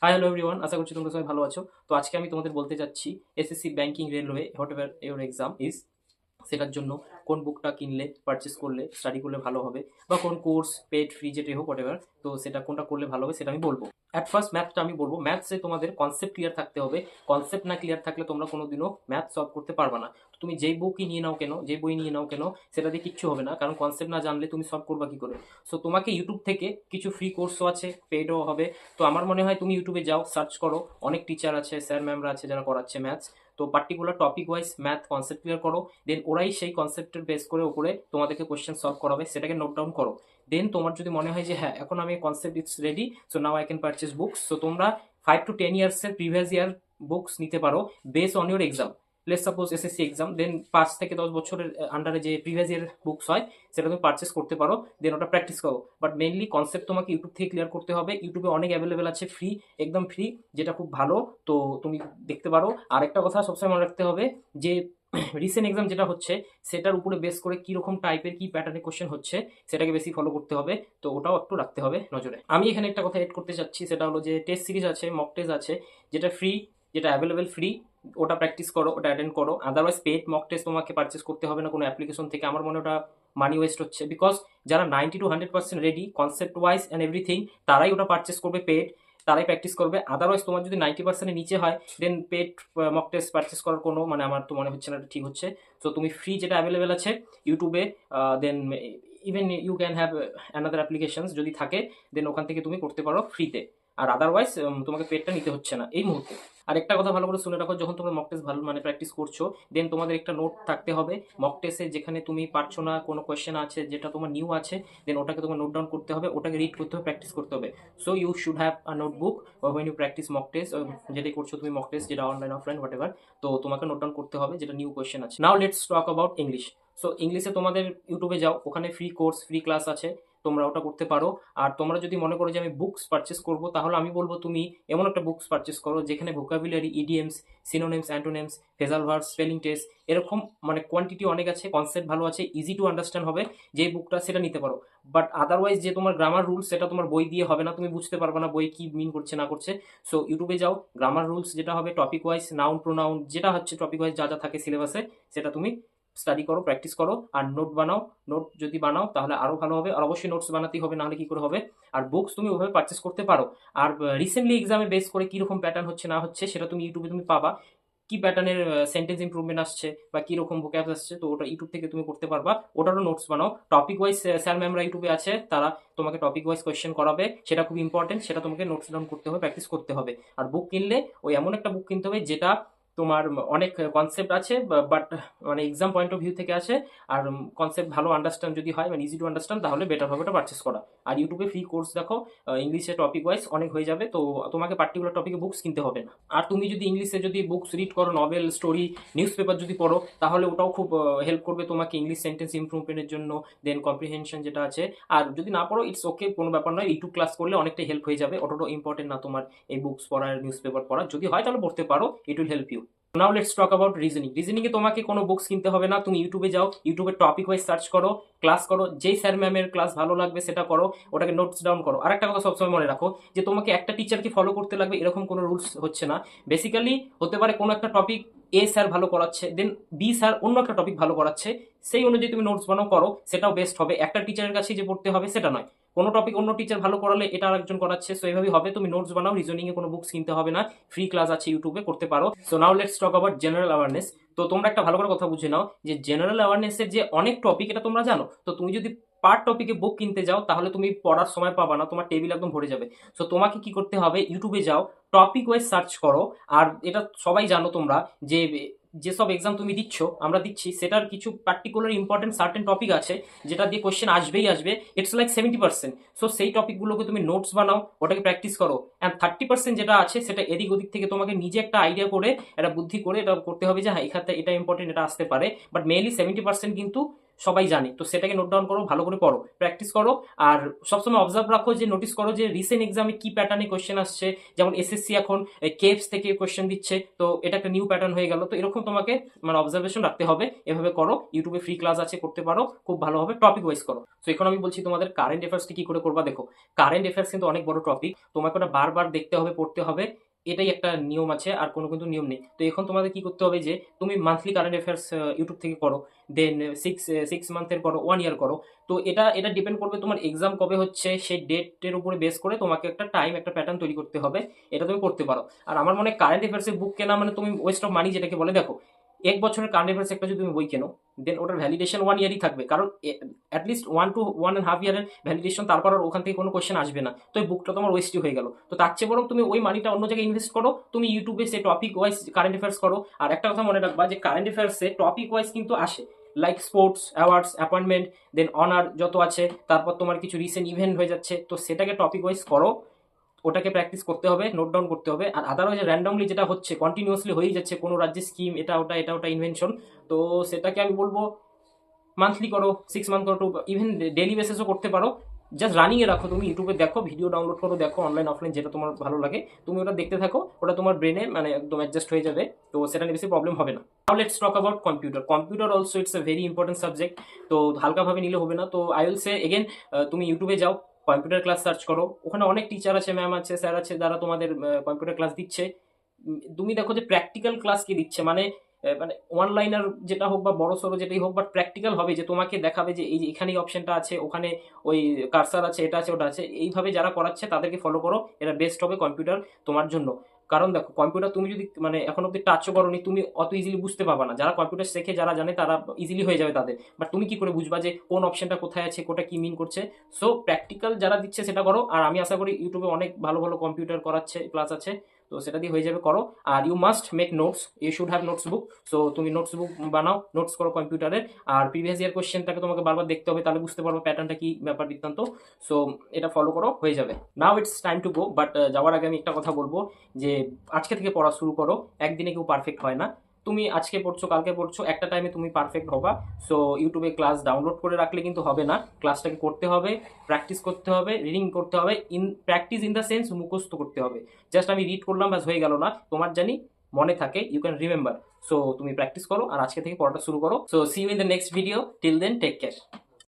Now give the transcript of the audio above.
Hi hello everyone, আশা করছি তোমরা সবাই ভালো আছো। তো আজকে আমি তোমাদের বলতে যাচ্ছি SSC banking railway what ever your exam is, সেটার জন্য কোন বুকটা কিনলে পারচেস করলে স্টাডি করলে ভালো হবে, বা কোন কোর্স পেড ফ্রি যেটাই হোক হোয়াট এভার, তো সেটা কোনটা করলে ভালো হবে সেটা আমি বলবো। অ্যাট ফার্স্ট ম্যাথটা আমি বলবো, ম্যাথসে তোমাদের কনসেপ্ট ক্লিয়ার থাকতে হবে। কনসেপ্ট না ক্লিয়ার থাকলে তোমরা কোনোদিনও ম্যাথ সলভ করতে পারবে না। তো তুমি যেই বই নিয়ে নাও কেন, যে বই নিয়ে নাও কেন, সেটা দিয়ে কিচ্ছু হবে না, কারণ কনসেপ্ট না জানলে তুমি সলভ করবা কি করে। সো তোমাকে ইউটিউব থেকে কিছু ফ্রি কোর্সও আছে, পেডও হবে। তো আমার মনে হয় তুমি ইউটিউবে যাও, সার্চ করো, অনেক টিচার আছে, স্যার ম্যামরা আছে যারা করাচ্ছে ম্যাথস। তো particular topic wise math concept clear করো, দেন ওরাই সেই কনসেপ্টের বেস করে উপরে তোমাদেরকে কোয়েশ্চেন সলভ করাবে, সেটাকে নোট ডাউন করো। দেন তোমার যদি মনে হয় যে হ্যাঁ এখন আমি concept it's ready, so now I can purchase books, so তোমরা 5 to 10 ইয়ার্সের প্রিভিয়াস ইয়ার বুকস নিতে পারো base on your exam. Let's suppose SSC exam, then 5 থেকে 10 বছরের আন্ডারে যে প্রিভিয়াস ইয়ার বুকস হয় সেটা তুমি পারচেস করতে পারো, দেন ওটা প্র্যাকটিস করো। বাট মেইনলি কনসেপ্ট তোমাকে ইউটিউব থেকে ক্লিয়ার করতে হবে। ইউটিউবে অনেক অ্যাভেলেবেল আছে ফ্রি, একদম ফ্রি, যেটা খুব ভালো। তো তুমি দেখতে পারো। আর একটা কথা সবসময় মনে রাখতে হবে যে রিসেন্ট এক্সাম যেটা হচ্ছে সেটার উপরে বেস করে কি রকম টাইপের কি প্যাটার্নের কোশ্চেন হচ্ছে সেটাকে বেশি ফলো করতে হবে। তো ওটাও একটু রাখতে হবে নজরে। আমি এখানে একটা কথা এড করতে চাচ্ছি, সেটা হলো যে টেস্ট সিরিজ আছে, মক টেস্ট আছে, যেটা ফ্রি, যেটা অ্যাভেলেবেল ফ্রি, ওটা প্র্যাকটিস করো, ওটা অ্যাটেন্ড করো। আদারওয়াইজ পেড মক টেস্ট তোমাকে পারচেস করতে হবে না কোনো অ্যাপ্লিকেশন থেকে। আমার মনে হয় ওটা মানি ওয়েস্ট হচ্ছে, বিকজ যারা 90 to 100% ready concept wise and everything, তারাই ওটা পারচেস করবে পেড, তারাই প্র্যাকটিস করবে। আদারওয়াইজ তোমার যদি 90%-এর নিচে হয়, দেন পেড মক টেস্ট পারচেস করার কোনো মানে আমার তো মনে হচ্ছে না এটা ঠিক হচ্ছে। সো তুমি ফ্রি যেটা অ্যাভেলেবেল আছে ইউটিউবে, then even you can have another applications যদি থাকে, দেন ওখান থেকে তুমি করতে পারো ফ্রিতে। আর আদারওয়াইজ তোমাকে পেডটা নিতে হচ্ছে না এই মুহূর্তে। আর একটা কথা ভালো করে শুনে রাখো, যখন তোমরা মক টেস্ট ভালো মানে প্র্যাকটিস করছো, দেন তোমাদের একটা নোট থাকতে হবে মক টেস্টে, যেখানে তুমি পারছো না, কোনো কোয়েশ্চেন আছে যেটা তোমার নিউ আছে, দেন ওটাকে তোমার নোট ডাউন করতে হবে, ওটাকে রিড করতে হবে, প্র্যাকটিস করতে হবে। So you should have a notebook when you practice mock test, যেটাই করছো তুমি মক টেস্ট, যেটা অনলাইন অফলাইন হোয়াট এভার। তো তোমাকে নোট ডাউন করতে হবে যেটা নিউ কোয়েশ্চেন আছে। নাও let's talk about English. So ইংলিশে তোমাদের ইউটিউবে যাও, ওখানে ফ্রি কোর্স ফ্রি ক্লাস আছে, তোমরা ওটা করতে পারো। আর তোমরা যদি মনে করো যে আমি বুকস পারচেস করবো, তাহলে আমি বলবো তুমি এমন একটা বুকস পারচেস করো যেখানে vocabulary, EDMs, synonyms, antonyms, phrasal verbs, spelling test, এরকম মানে কোয়ান্টিটি অনেক আছে, কনসেপ্ট ভালো আছে, ইজি টু আন্ডারস্ট্যান্ড হবে যে বুকটা, সেটা নিতে পারো। বাট আদারওয়াইজ যে তোমার গ্রামার রুলস, সেটা তোমার বই দিয়ে হবে না, তুমি বুঝতে পারবে না বই কি মিন করছে না করছে। সো ইউটিউবে যাও, গ্রামার রুলস যেটা হবে টপিক ওয়াইজ, নাউন প্রোনাউন যেটা হচ্ছে টপিক ওয়াইজ যা যা থাকে সিলেবাসে, সেটা তুমি স্টাডি করো, প্র্যাকটিস করো, আর নোট বানাও। নোট যদি বানাও তাহলে আরো ভালো হবে, আর অবশ্যই নোটস বানাতেই হবে, নাহলে কি করে হবে। আর বুকস তুমি ওভাবে পারচেস করতে পারো। আর রিসেন্টলি এক্সামে বেস করে কিরকম প্যাটার্ন হচ্ছে না হচ্ছে সেটা তুমি ইউটিউবে তুমি পাবা, কি প্যাটার্নের সেন্টেন্স ইমপ্রুভমেন্ট আসছে বা কি রকম ভোক্যাবস আসছে, তো ওটা ইউটিউব থেকে তুমি করতে পারবা। ওটারও নোটস বানাও। টপিক ওয়াইজ স্যার ম্যামরা ইউটিউবে আছে, তারা তোমাকে টপিক ওয়াইজ কোয়েশ্চেন করাবে, সেটা খুব ইম্পর্টেন্ট, সেটা তোমাকে নোটস ডাউন করতে হবে, প্র্যাকটিস করতে হবে। আর বুক কিনলে ওই এমন একটা বুক কিনতে হবে যেটা তোমার অনেক কনসেপ্ট আছে, বাট মানে এক্সাম পয়েন্ট অফ ভিউ থেকে আছে। আর কনসেপ্ট ভালো আন্ডারস্ট্যান্ড যদি হয়, মানে ইজি টু আন্ডারস্ট্যান্ড, তাহলে বেটার হবে ওটা পারচেস করা। আর ইউটিউবে ফ্রি কোর্স দেখো, ইংলিশে টপিক ওয়াইজ অনেক হয়ে যাবে, তো তোমাকে পার্টিকুলার টপিকে বুকস কিনতে হবে না। আর তুমি যদি ইংলিশে যদি বুকস রিড করো, নভেল, স্টোরি, নিউজ পেপার যদি পড়ো, তাহলে ওটাও খুব হেল্প করবে তোমাকে ইংলিশ সেন্টেন্স ইমপ্রুভমেন্টের জন্য, দেন কম্প্রিহেনশন যেটা আছে। আর যদি না পড়ো ইটস ওকে, কোনো ব্যাপার নয়, ইউটিউব ক্লাস করলে অনেকটা হেল্প হয়ে যাবে, অতটাও ইম্পর্টেন্ট না তোমার এই বুকস পড়ার, নিউজ পেপার পড়ার। যদি হয় তাহলে পড়তে পারো, it will help you. Now let's talk about reasoning. Reasoning এ তোমাকে কোনো বুকস কিনতে হবে না, তুমি ইউটিউবে যাও, ইউটিউবে টপিক ওয়াইজ সার্চ করো, ক্লাস করো, যেই স্যার ম্যামের ক্লাস ভালো লাগবে সেটা করো, ওটাকে নোটস ডাউন করো। আর একটা কথা সবসময় মনে রাখো, যে তোমাকে একটা টিচারকে ফলো করতে লাগবে এরকম কোনো রুলস হচ্ছে না। বেসিক্যালি হতে পারে কোনো একটা টপিক এ স্যার ভালো করাচ্ছে, দেন বি স্যার অন্য একটা টপিক ভালো করাচ্ছে, সেই অনুযায়ী তুমি নোটস বানাও, করো, সেটাও বেস্ট হবে। একটা টিচারের কাছেই যে পড়তে হবে সেটা নয়, কোনো টপিক অন্য টিচার ভালো করালে এটা আরেকজন করাচ্ছে, সো এইভাবেই হবে। তুমি নোটস বানাও, রিজনিং এ কোনো বুকস কিনতে হবে না, ফ্রি ক্লাস আছে ইউটিউবে, করতে পারো। So now let's talk about general awareness. তো তোমরা একটা ভালো করে কথা বুঝে নাও, যে জেনারেল অ্যাওয়ারনেসের যে অনেক টপিক, এটা তোমরা জানো। তো তুমি যদি পার টপিকে বুক কিনতে যাও, তাহলে তুমি পড়ার সময় পাবা না, তোমার টেবিল একদম ভরে যাবে। সো তোমাকে কি করতে হবে, ইউটিউবে যাও, টপিক ওয়াইজ সার্চ করো। আর এটা সবাই জানো তোমরা, যে যেসব এক্সাম তুমি দিচ্ছ, আমরা দিচ্ছি, সেটার কিছু পার্টিকুলার ইম্পর্টেন্ট সার্টেন টপিক আছে যেটা দিয়ে কোশ্চেন আসবেই আসবে, ইটস লাইক 70%। সো সেই টপিকগুলোকে তুমি নোটস বানাও, ওটাকে প্র্যাকটিস করো। অ্যান্ড 30% যেটা আছে সেটা এদিক ওদিক থেকে তোমাকে নিজে একটা আইডিয়া করে, একটা বুদ্ধি করে এটা করতে হবে, যে হ্যাঁ এখানে এটা ইম্পর্টেন্ট, এটা আসতে পারে। বাট মেইনলি 70% কিন্তু সবাই জানে, তো সেটাকে নোট ডাউন করো, ভালো করে পড়ো, প্র্যাকটিস করো। আর সবসময় অবজার্ভ রাখো, যে নোটিস করো যে রিসেন্ট এক্সামে কি প্যাটার্নে কোয়েশ্চেন আসছে। যেমন এসএসসি এখন কেপস থেকে কোয়েশ্চেন দিচ্ছে, তো এটা একটা নিউ প্যাটার্ন হয়ে গেল। তো এরকম তোমাকে মানে অবজারভেশন রাখতে হবে। এভাবে করো, ইউটিউবে ফ্রি ক্লাস আছে, করতে পারো, খুব ভালো হবে। টপিক ওয়াইজ করো। তো এখন আমি বলছি তোমাদের কারেন্ট অ্যাফেয়ার্সটি কি করে করবা। দেখো, কারেন্ট অ্যাফেয়ার্স কিন্তু অনেক বড় টপিক, তোমাকে ওটা বারবার দেখতে হবে, পড়তে হবে, এটাই একটা নিয়ম আছে, আর কোনো কিন্তু নিয়ম নেই। তো এখন তোমাদের কি করতে হবে, যে তুমি মান্থলি কারেন্ট অ্যাফেয়ার্স ইউটিউব থেকে করো, দেন সিক্স মান্থের করো, 1 ইয়ার করো। তো এটা এটা ডিপেন্ড করবে তোমার এক্সাম কবে হচ্ছে, সেই ডেটের উপরে বেস করে তোমাকে একটা টাইম, একটা প্যাটার্ন তৈরি করতে হবে। এটা তুমি করতে পারো। আর আমার মনে হয় কারেন্ট অ্যাফেয়ার্সের বুক কেনা মানে তুমি ওয়েস্ট অফ মানি যেটাকে বলে। দেখো, 1 বছরের কারেন্ট অ্যাফেয়ার্স একটা যদি তুমি বই কেনো, দেন ওটার ভ্যালিডেশন 1 ইয়ারই থাকবে, কারণ অ্যাটলিস্ট 1 to 1.5 ইয়ারের ভ্যালিডেশন, তারপর আর ওখান থেকে কোনো কোয়েশ্চেন আসবে না। তো এই বুকটা তোমার ওয়েস্টই হয়ে গেল। তো তার চেয়ে বরং তুমি ওই মানিটা অন্য জায়গায় ইনভেস্ট করো, তুমি ইউটিউবে সে টপিক ওয়াইজ কারেন্ট অ্যাফেয়ার্স করো। আর একটা কথা মনে রাখবা, যে কারেন্ট অ্যাফেয়ার্সে টপিক ওয়াইজ কিন্তু আসে, লাইক স্পোর্টস, অ্যাওয়ার্ডস, অ্যাপয়েন্টমেন্ট, দেন অনার যত আছে, তারপর তোমার কিছু রিসেন্ট ইভেন্ট হয়ে যাচ্ছে, তো সেটাকে টপিক ওয়াইজ করো, ওটাকে প্র্যাকটিস করতে হবে, নোট ডাউন করতে হবে। আর আদারওয়াইজ র্যান্ডমলি যেটা হচ্ছে, কন্টিনিউয়াসলি হয়েই যাচ্ছে, কোনো রাজ্যের স্কিম, এটা ওটা ইনভেনশন, তো সেটাকে আমি বলবো মান্থলি করো, 6 মান্থ করো, ইভেন ডেলি বেসিসও করতে পারো। জাস্ট রানিংয়ে রাখো, তুমি ইউটিউবে দেখো, ভিডিও ডাউনলোড করো, দেখো অনলাইন অফলাইন যেটা তোমার ভালো লাগে, তুমি ওটা দেখতে থাকো, ওটা তোমার ব্রেনে মানে একদম অ্যাডজাস্ট হয়ে যাবে। তো সেটা নিয়ে বেশি প্রবলেম হবে না। নাও let's talk about computer. Computer also it's a very important subject. তো হালকাভাবে নিলে হবে না। তো আই উইল সে এগেন, তুমি ইউটিউবে যাও, কম্পিউটার ক্লাস সার্চ করো, ওখানে অনেক টিচার আছে, ম্যাম আছে, স্যার আছে, যারা তোমাদের কম্পিউটার ক্লাস দিচ্ছে। তুমি দেখো যে প্র্যাকটিক্যাল ক্লাস কি দিচ্ছে, মানে মানে অনলাইনার যেটা হোক বা বড় সড়ো যেটাই হোক, বাট প্র্যাকটিক্যাল হবে, যে তোমাকে দেখাবে যে এই যে এখানে অপশনটা আছে, ওখানে ওই কার্সার আছে, এটা আছে, ওটা আছে, এইভাবে যারা করাচ্ছে তাদেরকে ফলো করো, এটা বেস্ট হবে কম্পিউটার তোমার জন্য। কারণ দেখো, কম্পিউটার তুমি যদি মানে এখন অব্দি টাচও করোনি, তুমি অত ইজিলি বুঝতে পারবা না। যারা কম্পিউটার শেখে, যারা জানে, তারা ইজিলি হয়ে যাবে তাদের। বাট তুমি কি করে বুঝবা যে কোন অপশনটা কোথায় আছে, কোটা কি মিন করছে। সো প্র্যাকটিক্যাল যারা দিচ্ছে সেটা করো। আর আমি আশা করি ইউটিউবে অনেক ভালো ভালো কম্পিউটার করাচ্ছে, ক্লাস আছে, তো সেটা দিয়ে হয়ে যাবে, করো। আর you must make notes, you should have notes book. So তুমি নোটস বুক বানাও, নোটস করো কম্পিউটারে। আর প্রিভিয়াস ইয়ার কোয়েশ্চেনটাকে তোমাকে বারবার দেখতে হবে, তাহলে বুঝতে পারবো প্যাটার্নটা কি, ব্যাপার বৃত্তান্ত। সো এটা ফলো করো, হয়ে যাবে। Now it's time to go, but যাওয়ার আগে আমি একটা কথা বলবো, যে আজকে থেকে পড়া শুরু করো। একদিনে কেউ পারফেক্ট হয় না। তুমি আজকে পড়ছো, কালকে পড়ছো, একটা টাইমে তুমি পারফেক্ট হবা। সো ইউটিউবে ক্লাস ডাউনলোড করে রাখলে কিন্তু হবে না, ক্লাসটাকে করতে হবে, প্র্যাকটিস করতে হবে, রিডিং করতে হবে। In practice in the sense মুখস্থ করতে হবে। জাস্ট আমি রিড করলাম ব্যাস হয়ে গেল না, তোমার জানি মনে থাকে, ইউ ক্যান রিমেম্বার। সো তুমি প্র্যাকটিস করো, আর আজকে থেকে পড়াটা শুরু করো। So see you in the next video, till then take care.